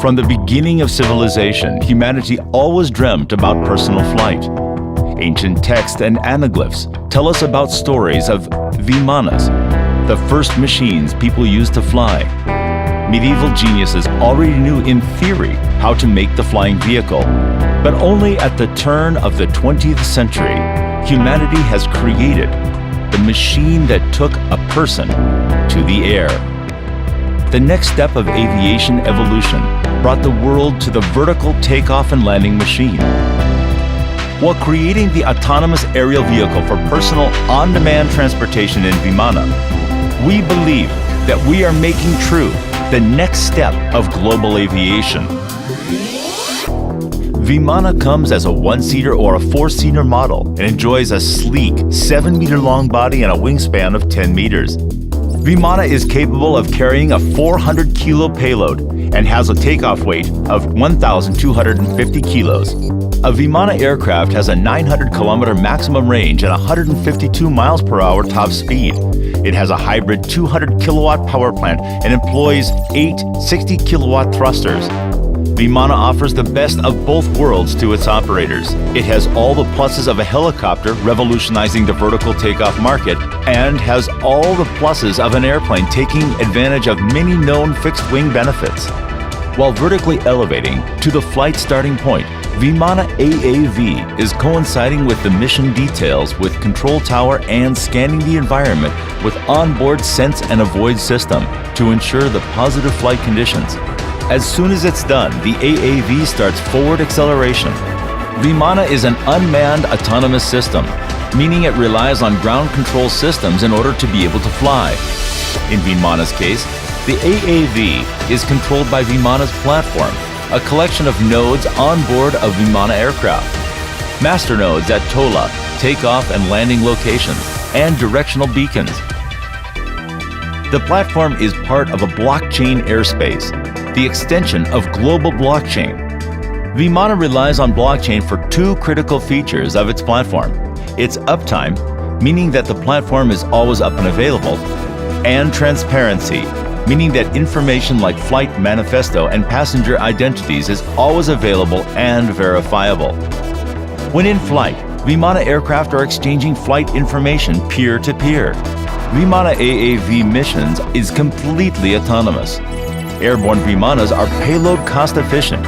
From the beginning of civilization, humanity always dreamt about personal flight. Ancient texts and anaglyphs tell us about stories of VIMANAs, the first machines people used to fly. Medieval geniuses already knew in theory how to make the flying vehicle, but only at the turn of the 20th century, humanity has created the machine that took a person to the air. The next step of aviation evolution brought the world to the vertical takeoff and landing machine. While creating the autonomous aerial vehicle for personal on-demand transportation in VIMANA, we believe that we are making true the next step of global aviation. VIMANA comes as a one-seater or a four-seater model and enjoys a sleek 7-meter-long body and a wingspan of 10 meters. VIMANA is capable of carrying a 400-kilo payload and has a takeoff weight of 1,250 kilos. A VIMANA aircraft has a 900-kilometer maximum range and 152 miles per hour top speed. It has a hybrid 200-kilowatt power plant and employs 8 60-kilowatt thrusters. VIMANA offers the best of both worlds to its operators. It has all the pluses of a helicopter, revolutionizing the vertical takeoff market, and has all the pluses of an airplane, taking advantage of many known fixed-wing benefits. While vertically elevating to the flight starting point, VIMANA AAV is coinciding with the mission details with control tower and scanning the environment with onboard sense and avoid system to ensure the positive flight conditions. As soon as it's done, the AAV starts forward acceleration. VIMANA is an unmanned autonomous system, meaning it relies on ground control systems in order to be able to fly. In VIMANA's case, the AAV is controlled by VIMANA's platform, a collection of nodes on board of VIMANA aircraft. Master nodes at TOLA, takeoff and landing locations, and directional beacons. The platform is part of a blockchain airspace, the extension of global blockchain. VIMANA relies on blockchain for two critical features of its platform. Its uptime, meaning that the platform is always up and available, and transparency, meaning that information like flight manifesto and passenger identities is always available and verifiable. When in flight, VIMANA aircraft are exchanging flight information peer-to-peer. VIMANA AAV missions is completely autonomous. Airborne VIMANAs are payload cost-efficient,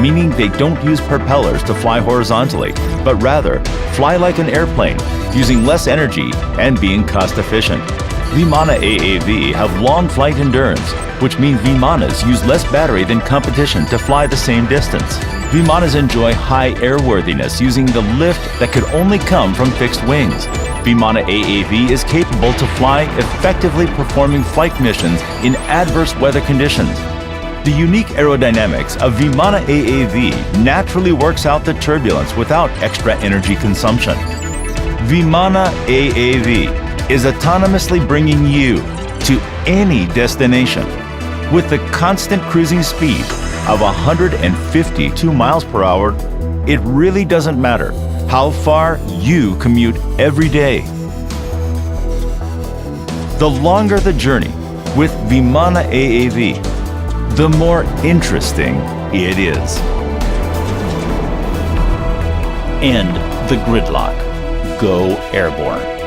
meaning they don't use propellers to fly horizontally, but rather fly like an airplane, using less energy and being cost-efficient. VIMANA AAV have long flight endurance, which means VIMANAs use less battery than competition to fly the same distance. VIMANAs enjoy high airworthiness using the lift that could only come from fixed wings. VIMANA AAV is capable to fly effectively, performing flight missions in adverse weather conditions. The unique aerodynamics of VIMANA AAV naturally works out the turbulence without extra energy consumption. VIMANA AAV is autonomously bringing you to any destination with the constant cruising speed of 152 miles per hour. It really doesn't matter how far you commute every day. The longer the journey with VIMANA AAV, the more interesting it is. End the gridlock. Go airborne.